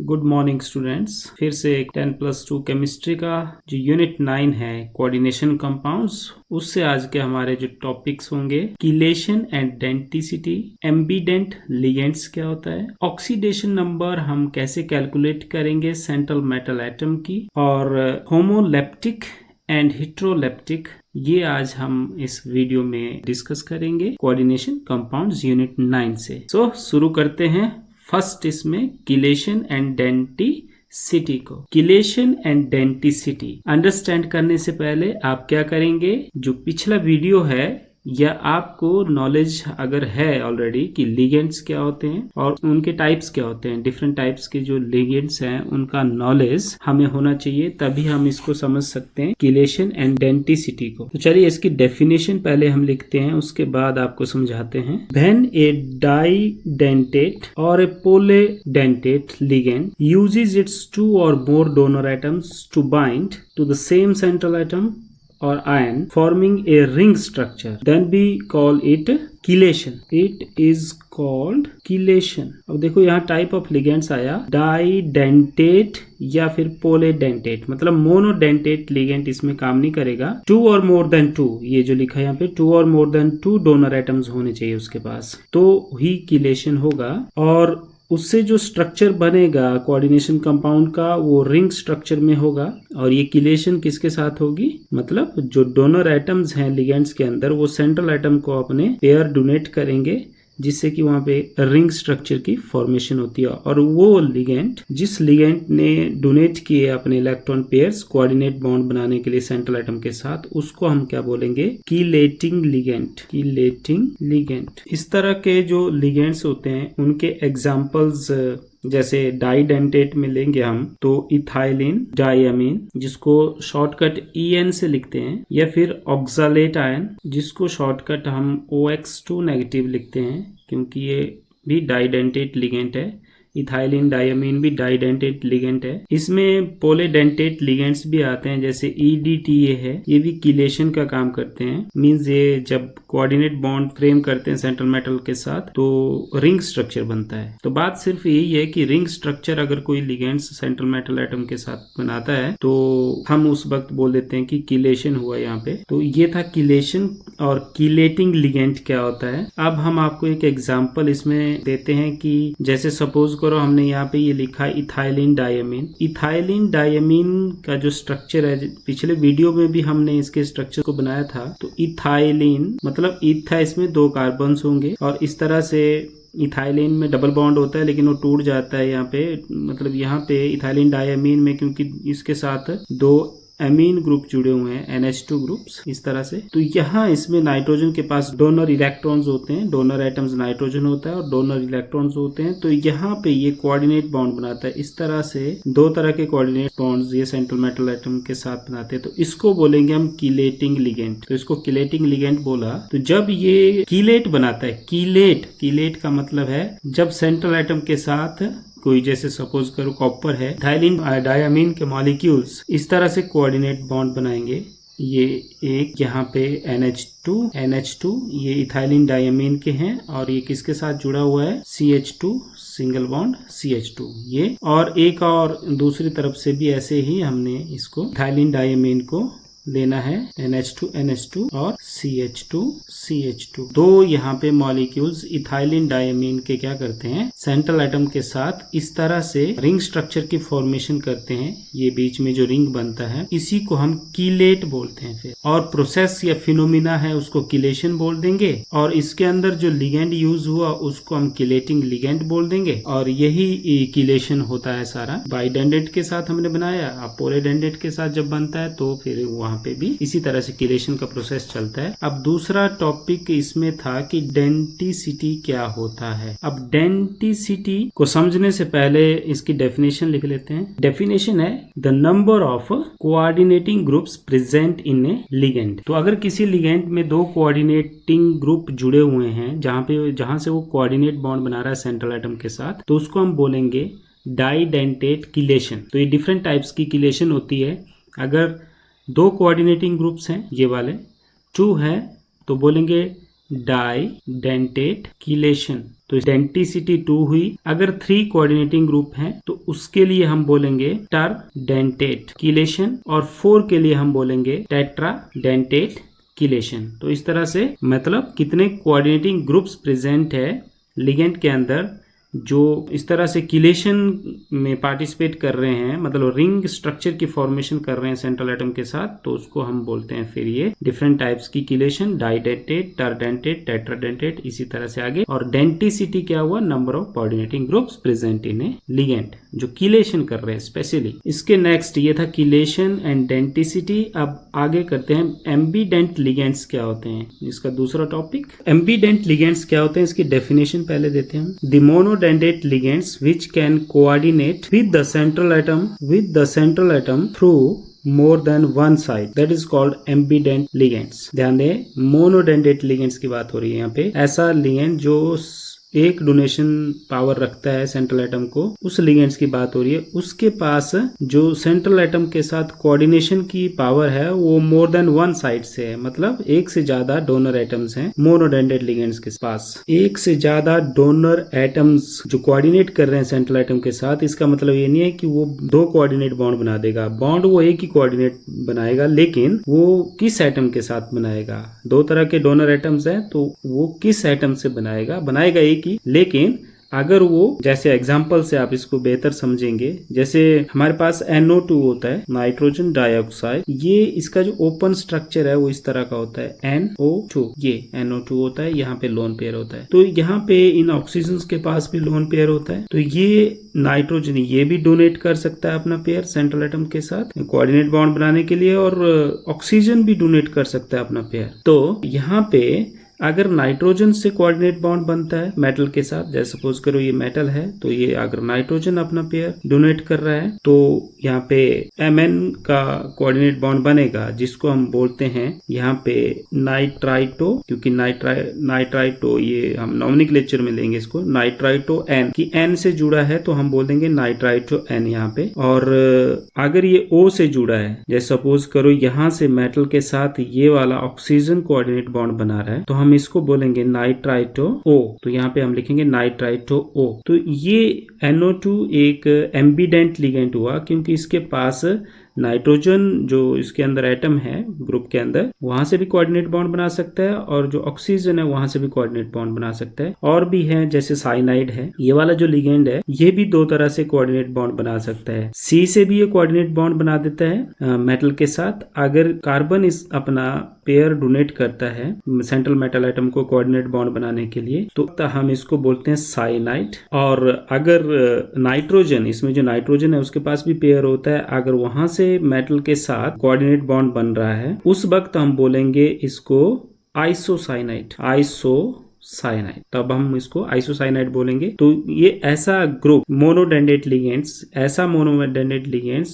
Good morning students. फिर से 10+2 chemistry का जो यूनिट 9 है कोऑर्डिनेशन कंपाउंड्स, उससे आज के हमारे जो टॉपिक्स होंगे कीलेशन एंड डेंटिसिटी, एम्बीडेंट लिगेंड्स क्या होता है, ऑक्सीडेशन नंबर हम कैसे कैलकुलेट करेंगे सेंट्रल मेटल एटम की, और होमोलेप्टिक एंड हेटेरोलेप्टिक, ये आज हम इस वीडियो में डिस्कस करेंगे कोऑर्डिनेशन कंपाउंड्स यूनिट 9 से। शुरू करते हैं फर्स्ट इसमें कीलेशन एंड डेंटिसिटी को। कीलेशन एंड डेंटिसिटी अंडरस्टैंड करने से पहले आप क्या करेंगे, जो पिछला वीडियो है या आपको नॉलेज अगर है ऑलरेडी कि लिगेंड्स क्या होते हैं और उनके टाइप्स क्या होते हैं, डिफरेंट टाइप्स के जो लिगेंड्स हैं उनका नॉलेज हमें होना चाहिए, तभी हम इसको समझ सकते हैं कीलेशन एंड डेंटिसिटी को। तो चलिए इसकी डेफिनेशन पहले हम लिखते हैं, उसके बाद आपको समझाते हैं। व्हेन ए डाइडेंटेट और ए पोलीडेंटेट ligand uses its two or more donor atoms to bind to the same central atom or ion forming a ring structure, then we call it chelation. It is called chelation. अब देखो यहाँ type of ligands आया, डाइडेंटेट या फिर पोलीडेंटेट, मतलब monodentate ligand इसमें काम नहीं करेगा। 2 और मोर देन 2, ये जो लिखा है यहाँ पे 2 और मोर देन 2 डोनर एटम्स होने चाहिए उसके पास, तो ही कीलेशन होगा। और उससे जो स्ट्रक्चर बनेगा कोऑर्डिनेशन कंपाउंड का वो रिंग स्ट्रक्चर में होगा। और ये कीलेशन किसके साथ होगी, मतलब जो डोनर एटम्स हैं लिगेंड्स के अंदर वो सेंट्रल एटम को अपने पेयर डोनेट करेंगे, जिससे कि वहां पे रिंग स्ट्रक्चर की फॉर्मेशन होती है। और वो लिगेंड जिस लिगेंड ने डोनेट किए अपने इलेक्ट्रॉन पेयर्स कोऑर्डिनेट बॉन्ड बनाने के लिए सेंट्रल एटम के साथ, उसको हम क्या बोलेंगे, कीलेटिंग लिगेंड। Chelating ligand. इस तरह के जो लिगेंड्स होते हैं उनके एग्जांपल्स जैसे डाइडेंटेट में लेंगे हम तो इथाइलिन डायमीन, जिसको शॉर्टकट EN से लिखते हैं, या फिर ऑक्सालेट आयन, जिसको शॉर्टकट हम OX2 नेगेटिव लिखते हैं, क्योंकि ये भी डाइडेंटेट लिगेंड है। इथाइलिन डायमीन भी डाइडेंटेट लिगेंड है। इसमें पोलीडेंटेट लिगेंड्स भी आते हैं, जैसे EDTA है, ये भी कीलेशन का काम करते हैं। मींस ये जब कोऑर्डिनेट बॉन्ड फ्रेम करते हैं सेंट्रल मेटल के साथ तो रिंग स्ट्रक्चर बनता है। तो बात सिर्फ यही है कि रिंग स्ट्रक्चर अगर कोई लिगेंड्स सेंट्रल मेटल एटम के साथ बनाता है तो हम उस वक्त बोल देते हैं कि कीलेशन हुआ यहाँ पे। तो ये था कीलेशन। और कीलेटिंग लिगेंड क्या होता है, अब हम आपको एक एग्जांपल इसमें देते हैं कि जैसे सपोज करो हमने यहाँ पे ये लिखा है इथाइलिन डायमीन। इथाइलिन डायमीन का जो स्ट्रक्चर है, पिछले वीडियो में भी हमने इसके स्ट्रक्चर को बनाया था। तो इथाइलिन मतलब ईथ है, इसमें 2 कार्बन्स होंगे और इस तरह से इथाइलिन में डबल बॉन्ड होता है लेकिन वो टूट जाता है यहाँ पे, मतलब यहाँ पे इथाइलिन डायमीन में क्योंकि इसके साथ 2 एमीन ग्रुप जुड़े हुए हैं, NH2 ग्रुप्स, इस तरह से। तो यहाँ इसमें नाइट्रोजन के पास डोनर इलेक्ट्रॉन्स होते हैं, डोनर एटम्स नाइट्रोजन होता है और डोनर इलेक्ट्रॉन्स होते हैं। तो यहाँ पे ये कोऑर्डिनेट बॉन्ड बनाता है। इस तरह से 2 तरह के कोऑर्डिनेट बॉन्ड्स ये सेंट्रल मेटल एटम के साथ बनाते हैं। तो इसको बोलेंगे हम कीलेटिंग लिगेंड। तो इसको कीलेटिंग लिगेंड बोला। तो जब ये कीलेट बनाता है, कीलेट का मतलब है जब सेंट्रल एटम के साथ कोई, जैसे सपोज करो कॉपर है, इथाइलिन डायमीन के मॉलिक्यूल्स इस तरह से कोऑर्डिनेट बॉन्ड बनाएंगे। ये एक यहाँ पे NH2 ये इथाइलिन डायमीन के हैं और ये किसके साथ जुड़ा हुआ है, CH2 सिंगल बॉन्ड CH2 ये। और एक और दूसरी तरफ से भी ऐसे ही हमने इसको इथाइलिन डायमीन को लेना है, NH2 और CH2। 2 यहाँ पे मॉलिक्यूल्स इथाइलिन डायमीन के क्या करते हैं, सेंट्रल एटम के साथ इस तरह से रिंग स्ट्रक्चर की फॉर्मेशन करते हैं। ये बीच में जो रिंग बनता है इसी को हम कीलेट बोलते हैं। फिर और प्रोसेस या फिनोमिना है उसको कीलेशन बोल देंगे, और इसके अंदर जो लिगेंड यूज हुआ उसको हम कीलेटिंग लिगेंड बोल देंगे। और यही कीलेशन होता है सारा। बाइडेंटेट के साथ हमने बनाया, अब पोलीडेंटेट के साथ जब बनता है तो फिर वहां पे भी इसी तरह से कीलेशन का प्रोसेस चलता है। अब दूसरा टॉपिक इसमें था कि डेंटिसिटी क्या होता है। अब डेंटिसिटी को समझने से पहले इसकी डेफिनेशन लिख लेते हैं। डेफिनेशन है the number of coordinating groups present in A ligand. तो अगर किसी लिगेंड में 2 कोऑर्डिनेटिंग ग्रुप जुड़े हुए हैं जहां से वो कोऑर्डिनेट बॉन्ड बना रहा है सेंट्रल एटम के साथ, तो उसको हम बोलेंगे डाइडेंटेट कीलेशन। तो ये डिफरेंट टाइप्स की कीलेशन होती है। अगर 2 कोऑर्डिनेटिंग ग्रुप्स हैं, ये वाले 2 है तो बोलेंगे डाइडेंटेट कीलेशन। तो डेंटिसिटी 2 हुई। अगर 3 कोऑर्डिनेटिंग ग्रुप हैं तो उसके लिए हम बोलेंगे टरडेंटेट कीलेशन, और 4 के लिए हम बोलेंगे टेट्राडेंटेट कीलेशन। तो इस तरह से मतलब कितने कोऑर्डिनेटिंग ग्रुप्स प्रेजेंट है लिगेंड के अंदर जो इस तरह से कीलेशन में पार्टिसिपेट कर रहे हैं, मतलब रिंग स्ट्रक्चर की फॉर्मेशन कर रहे हैं सेंट्रल एटम के साथ, तो उसको हम बोलते हैं फिर ये डिफरेंट टाइप्स की कीलेशन, डाइडेंटेट, टरडेंटेट, टेट्राडेंटेट, इसी तरह से आगे। और डेंटिसिटी क्या हुआ? Number of coordinating groups present in A ligand जो कीलेशन कर रहे हैं स्पेशली। इसके नेक्स्ट ये था कीलेशन एंड डेंटिसिटी। अब आगे करते हैं एम्बीडेंट लिगेंड्स क्या होते हैं, इसका दूसरा टॉपिक। एम्बीडेंट लिगेंड्स क्या होते हैं, इसकी डेफिनेशन पहले देते हैं हम। The monodentate ligands which can coordinate with the central atom through more than one side, that is called ambidentate ligands. ध्यान दें, मोनोडेंटेट लिगेंड्स की बात हो रही है यहाँ पे। ऐसा लिगेंड जो एक डोनेशन पावर रखता है सेंट्रल एटम को, उस लिगेंड्स की बात हो रही है। उसके पास जो सेंट्रल एटम के साथ कोऑर्डिनेशन की पावर है वो मोर देन वन साइड से है, मतलब एक से ज्यादा डोनर एटम्स हैं मोनोडेंटेट लिगेंड्स के पास। एक से ज्यादा डोनर एटम्स जो कोऑर्डिनेट कर रहे हैं सेंट्रल एटम के साथ, इसका मतलब ये नहीं है कि वो 2 कोऑर्डिनेट बॉन्ड बना देगा। बॉन्ड वो एक ही कोऑर्डिनेट बनाएगा, लेकिन वो किस एटम के साथ बनाएगा? 2 तरह के डोनर एटम्स हैं, तो वो किस एटम से बनाएगा एक ही। लेकिन अगर वो, जैसे एग्जांपल से आप इसको बेहतर समझेंगे, जैसे हमारे पास NO2 होता है, नाइट्रोजन डाइऑक्साइड, ये इसका जो ओपन स्ट्रक्चर है वो इस तरह का होता है, NO2, ये NO2 होता है, यहाँ पे लोन पेयर होता है। तो यहाँ पे इन ऑक्सीजन के पास भी लोन पेयर होता है, तो ये नाइट्रोजन ये भी डोनेट कर सकता है अपना पेयर सेंट्रल एटम के साथ कोऑर्डिनेट बॉन्ड बनाने के लिए, और ऑक्सीजन भी डोनेट कर सकता है अपना पेयर। तो यहाँ पे अगर नाइट्रोजन से कोऑर्डिनेट बॉन्ड बनता है मेटल के साथ, जैसे सपोज करो ये मेटल है, तो ये अगर नाइट्रोजन अपना पेयर डोनेट कर रहा है तो यहाँ पे Mn का कोऑर्डिनेट बॉन्ड बनेगा, जिसको हम बोलते हैं यहाँ पे नाइट्राइटो, क्योंकि नाइट्राइटो ये हम नॉमेनक्लेचर में लेंगे इसको, नाइट्राइटो N की N से जुड़ा है तो हम बोल देंगे नाइट्राइटो N यहाँ पे। और अगर ये O से जुड़ा है, जैसे सपोज करो यहाँ से मेटल के साथ ये वाला ऑक्सीजन कोऑर्डिनेट बॉन्ड बना रहा है, तो हम इसको बोलेंगे नाइट्राइटो O। तो यहाँ पे हम लिखेंगे नाइट्राइटो O। तो ये NO2 एक एम्बीडेंट लिगेंड हुआ, क्योंकि इसके पास नाइट्रोजन जो इसके अंदर एटम है ग्रुप के अंदर, वहां से भी कोऑर्डिनेट बॉन्ड बना सकता है, और जो ऑक्सीजन है वहां से भी कोऑर्डिनेट बॉन्ड बना सकता है। और भी है, जैसे साइनाइड है, ये वाला जो लिगेंड है ये भी 2 तरह से कोऑर्डिनेट बॉन्ड बना सकता है। C से भी ये कोऑर्डिनेट बॉन्ड बना देता है मेटल के साथ। अगर कार्बन इस अपना पेयर डोनेट करता है सेंट्रल मेटल एटम को कोऑर्डिनेट बॉन्ड बनाने के लिए, तो हम इसको बोलते हैं साइनाइड। और अगर नाइट्रोजन, इसमें जो नाइट्रोजन है उसके पास भी पेयर होता है, अगर वहां से मेटल के साथ कोऑर्डिनेट बॉन्ड बन रहा है, उस वक्त हम बोलेंगे इसको आइसोसाइनाइड, तब हम इसको आइसोसाइनाइड बोलेंगे। तो ये ऐसा ग्रुप मोनोडेंटेट लिगेंड्स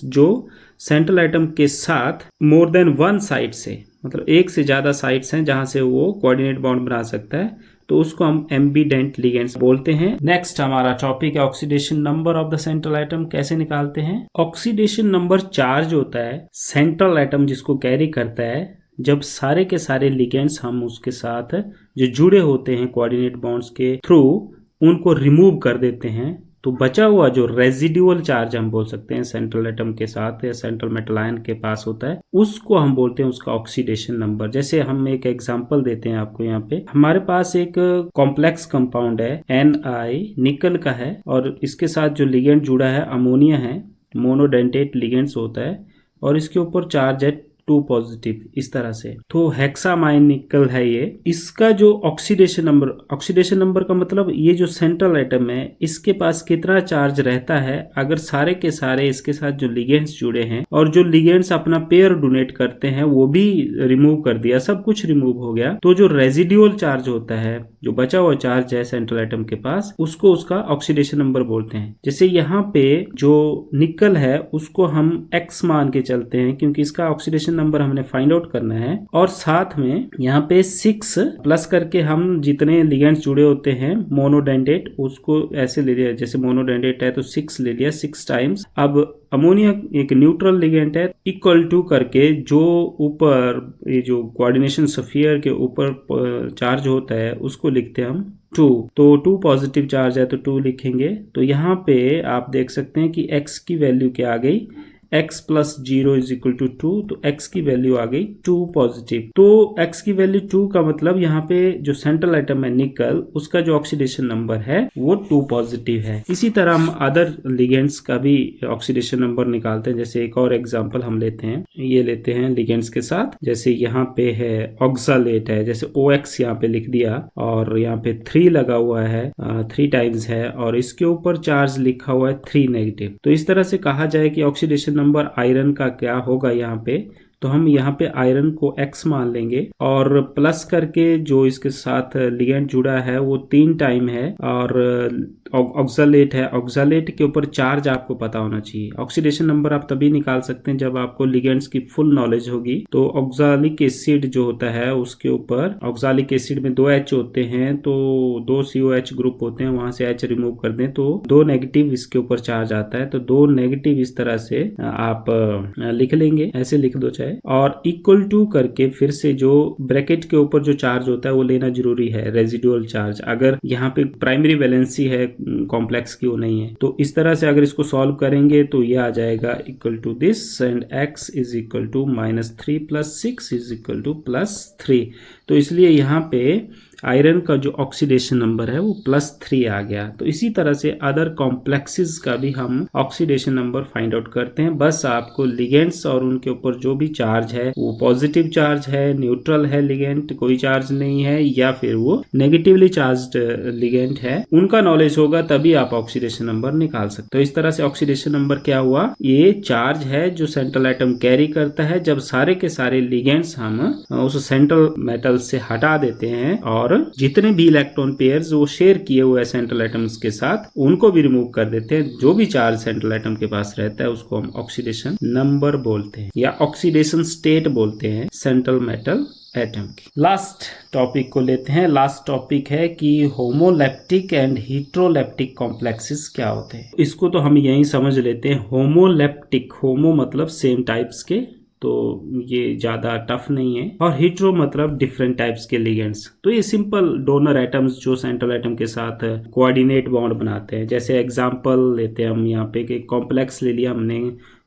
जो सेंट्रल एटम के साथ मोर देन वन साइड से, मतलब एक से ज्यादा साइड्स हैं जहां से वो कोऑर्डिनेट बॉन्ड बना सकता है, तो उसको हम एम्बीडेंट लिगेंड्स बोलते हैं। नेक्स्ट हमारा टॉपिक है oxidation number of the central atom. कैसे निकालते हैं? ऑक्सीडेशन नंबर चार्ज होता है सेंट्रल एटम जिसको कैरी करता है, जब सारे के सारे लिगेंड्स हम उसके साथ जो जुड़े होते हैं कोऑर्डिनेट बॉन्ड्स के थ्रू उनको रिमूव कर देते हैं, तो बचा हुआ जो रेजिडुअल चार्ज हम बोल सकते हैं सेंट्रल एटम के साथ या सेंट्रल मेटल आयन के पास होता है, उसको हम बोलते हैं उसका ऑक्सीडेशन नंबर। जैसे हम एक एग्जांपल देते हैं आपको, यहाँ पे हमारे पास एक कॉम्प्लेक्स कंपाउंड है Ni, निकल का है, और इसके साथ जो लिगेंड जुड़ा है अमोनिया है, मोनोडेंटेट लिगेंड्स होता है, और इसके ऊपर चार्ज है 2 पॉजिटिव, इस तरह से। तो हेक्सामाइन निकल है ये। इसका जो ऑक्सीडेशन नंबर का मतलब ये जो सेंट्रल एटम है इसके पास कितना चार्ज रहता है अगर सारे के सारे इसके साथ जो लिगेंड्स जुड़े हैं और जो लिगेंड्स अपना पेयर डोनेट करते हैं वो भी रिमूव कर दिया, सब कुछ रिमूव हो गया, तो जो रेजिडुअल चार्ज होता है, जो बचा हुआ चार्ज है सेंट्रल एटम के पास, उसको उसका ऑक्सीडेशन नंबर बोलते हैं। जैसे यहाँ पे जो निकल है उसको हम X मान के चलते हैं, क्योंकि इसका ऑक्सीडेशन नंबर हमने फाइंड आउट करना है, और साथ में यहाँ पे 6 प्लस करके हम जितने लिगेंड्स जुड़े होते हैं मोनोडेंडेट उसको ऐसे ले लिया, जैसे मोनोडेंडेट है तो 6 ले लिया 6 टाइम्स। अब अमोनिया एक न्यूट्रल लिगेंड है, इक्वल टू करके जो ऊपर ये जो कोऑर्डिनेशन स्फीयर के ऊपर चार्ज होता है उसको लिखते हैं हम 2। तो 2 पॉजिटिव चार्ज है तो 2 लिखेंगे। तो यहाँ पे आप देख सकते हैं कि x की वैल्यू क्या आ गई, x plus 0 is equal to 2, तो x की वैल्यू आ गई 2 पॉजिटिव। तो x की वैल्यू 2 का मतलब यहाँ पे जो सेंट्रल आइटम है निकल, उसका जो ऑक्सीडेशन नंबर है वो 2 पॉजिटिव है। इसी तरह हम अदर लिगेंड्स का भी ऑक्सीडेशन नंबर निकालते हैं। जैसे एक और एग्जांपल हम लेते हैं, ये लेते हैं लिगेंड्स के साथ, जैसे यहाँ पे है ऑक्सालेट है, जैसे OX यहाँ पे लिख दिया और यहाँ पे 3 लगा हुआ है, 3 टाइम्स है, और इसके ऊपर चार्ज लिखा हुआ है 3 नेगेटिव। तो इस तरह से कहा जाए कि ऑक्सीडेशन नंबर आयरन का क्या होगा यहाँ पे, तो हम यहाँ पे आयरन को x मान लेंगे और प्लस करके जो इसके साथ लिगेंड जुड़ा है वो 3 टाइम है, और ऑक्सालेट है, ऑक्सालेट के ऊपर चार्ज आपको पता होना चाहिए। ऑक्सीडेशन नंबर आप तभी निकाल सकते हैं जब आपको लिगेंड्स की फुल नॉलेज होगी। तो ऑक्सालिक एसिड जो होता है उसके ऊपर, ऑक्सालिक एसिड में 2 H होते हैं, तो 2 COH ग्रुप होते हैं, वहां से H रिमूव कर दें तो 2 नेगेटिव इसके ऊपर चार्ज आता है। तो 2 नेगेटिव इस तरह से आप लिख लेंगे, ऐसे लिख दो चाहे, और इक्वल टू करके फिर से जो ब्रैकेट के ऊपर जो चार्ज होता है वो लेना जरूरी है, रेजिडुअल चार्ज। अगर यहाँ पे प्राइमरी वैलेंसी है कॉम्प्लेक्स की, वो नहीं है, तो इस तरह से अगर इसको सॉल्व करेंगे तो ये आ जाएगा equal to this, and x is equal to -3 plus 6 is equal to +3। तो इसलिए यहाँ पे आयरन का जो ऑक्सीडेशन नंबर है वो +3 आ गया। तो इसी तरह से अदर कॉम्प्लेक्सेस का भी हम ऑक्सीडेशन नंबर फाइंड आउट करते हैं। बस आपको लिगेंड्स और उनके ऊपर जो भी चार्ज है वो पॉजिटिव चार्ज है, न्यूट्रल है लिगेंड, कोई चार्ज नहीं है, या फिर वो नेगेटिवली चार्ज्ड लिगेंड है, उनका नॉलेज होगा तभी आप ऑक्सीडेशन नंबर निकाल सकते हो। इस तरह से ऑक्सीडेशन नंबर क्या हुआ, ये चार्ज है जो सेंट्रल एटम कैरी करता है जब सारे के सारे लिगेंड्स हम उस सेंट्रल मेटल से हटा देते हैं, और जितने भी इलेक्ट्रॉन पेयर्स वो शेयर किए हुए सेंट्रल एटम्स के साथ उनको भी रिमूव कर देते हैं। जो भी चार्ज सेंट्रल एटम के पास रहता है उसको हम ऑक्सीडेशन नंबर बोलते हैं, या ऑक्सीडेशन स्टेट बोलते हैं सेंट्रल मेटल एटम की। लास्ट टॉपिक को लेते हैं। लास्ट टॉपिक है कि होमोलेप्टिक एंड हीट्रोलेप्टिक कॉम्प्लेक्सेस क्या होते हैं। इसको तो हम यही समझ लेते हैं। होमोलेप्टिक, होमो मतलब सेम टाइप्स के, तो ये ज़्यादा टफ नहीं है, और हीट्रो मतलब डिफरेंट टाइप्स के लिगेंड्स। तो ये सिंपल डोनर एटम्स जो सेंट्रल एटम के साथ कोऑर्डिनेट बॉन्ड बनाते हैं। जैसे एग्जांपल लेते हैं हम, यहाँ पे एक कॉम्प्लेक्स ले लिया हमने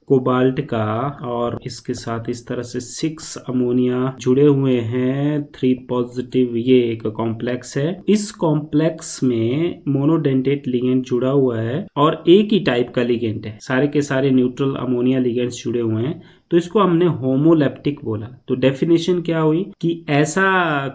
कोबाल्ट का, और इसके साथ इस तरह से 6 अमोनिया जुड़े हुए हैं, 3 पॉजिटिव, ये एक कॉम्प्लेक्स है। इस कॉम्प्लेक्स में मोनोडेंटेट लिगेंड जुड़ा हुआ है और एक ही टाइप का लिगेंड है, सारे के सारे न्यूट्रल अमोनिया लिगेंड्स जुड़े हुए हैं, तो इसको हमने होमोलेप्टिक बोला। तो डेफिनेशन क्या हुई कि ऐसा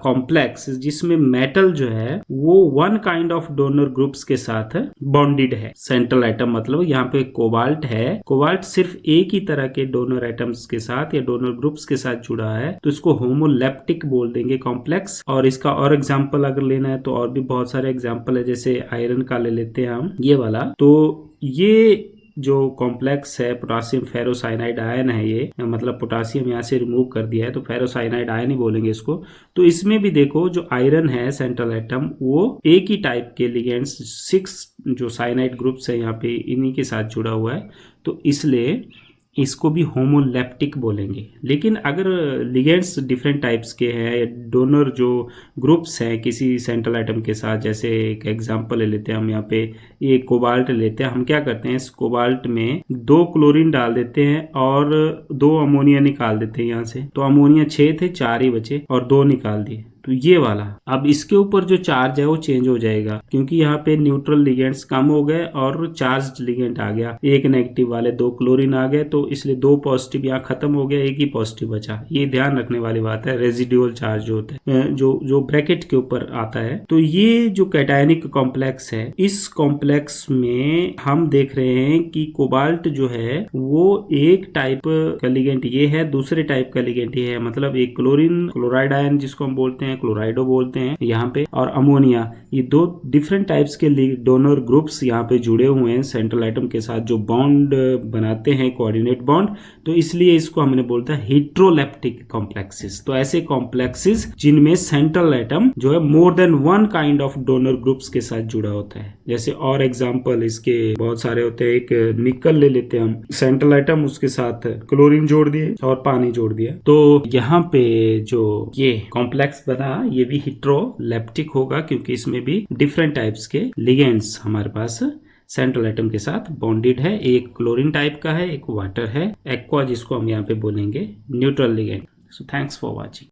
कॉम्प्लेक्स जिसमें मेटल जो है वो 1 काइंड ऑफ डोनर ग्रुप्स के साथ बॉन्डेड है। सेंट्रल एटम मतलब यहाँ पे कोबाल्ट है, कोबाल्ट सिर्फ एक ही तरह के डोनर एटम्स के साथ या डोनर ग्रुप्स के साथ जुड़ा है, तो इसको होमोलेप्टिक बोल देंगे कॉम्प्लेक्स। और इसका और एग्जाम्पल अगर लेना है तो और भी बहुत सारे एग्जाम्पल है, जैसे आयरन का ले लेते हैं हम, ये वाला। तो ये जो कॉम्प्लेक्स है पोटासियम फेरोसाइनाइड आयन है, ये मतलब पोटासियम यहाँ से रिमूव कर दिया है तो फेरोसाइनाइड आयन ही बोलेंगे इसको। तो इसमें भी देखो जो आयरन है सेंट्रल एटम वो एक ही टाइप के लिगेंड्स 6 जो साइनाइड ग्रुप्स है यहाँ पे इन्हीं के साथ जुड़ा हुआ है, तो इसलिए इसको भी होमोलेप्टिक बोलेंगे। लेकिन अगर लिगेंड्स डिफरेंट टाइप्स के हैं, डोनर जो ग्रुप्स हैं किसी सेंट्रल एटम के साथ, जैसे एक एग्जांपल ले लेते हैं हम, यहाँ पे ये कोबाल्ट लेते हैं, हम क्या करते हैं इस कोबाल्ट में 2 क्लोरीन डाल देते हैं और 2 अमोनिया निकाल देते हैं यहाँ से। तो अमोनिया 6 थे, 4 ही बचे और 2 निकाल दिए। तो ये वाला, अब इसके ऊपर जो चार्ज है वो चेंज हो जाएगा, क्योंकि यहाँ पे न्यूट्रल लिगेंड्स कम हो गए और चार्ज्ड लिगेंड आ गया, एक नेगेटिव वाले 2 क्लोरीन आ गए, तो इसलिए 2 पॉजिटिव यहाँ खत्म हो गया, एक ही पॉजिटिव बचा। ये ध्यान रखने वाली बात है। रेजिडुअल चार्ज जो होता है जो ब्रैकेट के ऊपर आता है। तो ये जो कैटायनिक कॉम्प्लेक्स है, इस कॉम्प्लेक्स में हम देख रहे हैं कि कोबाल्ट जो है वो एक टाइप का लिगेंड ये है, दूसरे टाइप का लिगेंड ये है, मतलब एक क्लोरीन क्लोराइड आयन जिसको हम बोलते हैं हैं, क्लोराइडो बोलते हैं यहाँ पे, और अमोनिया, ये दो डिफरेंट टाइप्स के डोनर ग्रुप्स यहाँ पे जुड़े हुए हैं सेंट्रल एटम के साथ, जो बॉन्ड बनाते हैं कोऑर्डिनेट बॉन्ड, तो इसलिए इसको हमने बोलता है हेट्रोलेप्टिक कॉम्प्लेक्सेस। तो ऐसे कॉम्प्लेक्सेस जिनमें सेंट्रल एटम जो है मोर than one kind of donor groups के साथ जुड़ा होता है। जैसे और एग्जांपल इसके बहुत सारे होते हैं, एक निकल ले लेते हैं हम, सेंट्रल एटम उसके साथ क्लोरीन जोड़ दिए और पानी जोड़ दिया, तो यहाँ पे जो ये कॉम्प्लेक्स बना ये भी हेट्रोलेप्टिक होगा, क्योंकि इसमें भी डिफरेंट टाइप्स के लिगेंड्स हमारे पास सेंट्रल एटम के साथ बॉन्डेड है। एक क्लोरीन टाइप का है, एक वाटर है, एक्वा जिसको हम यहाँ पे बोलेंगे neutral ligand. So thanks for watching.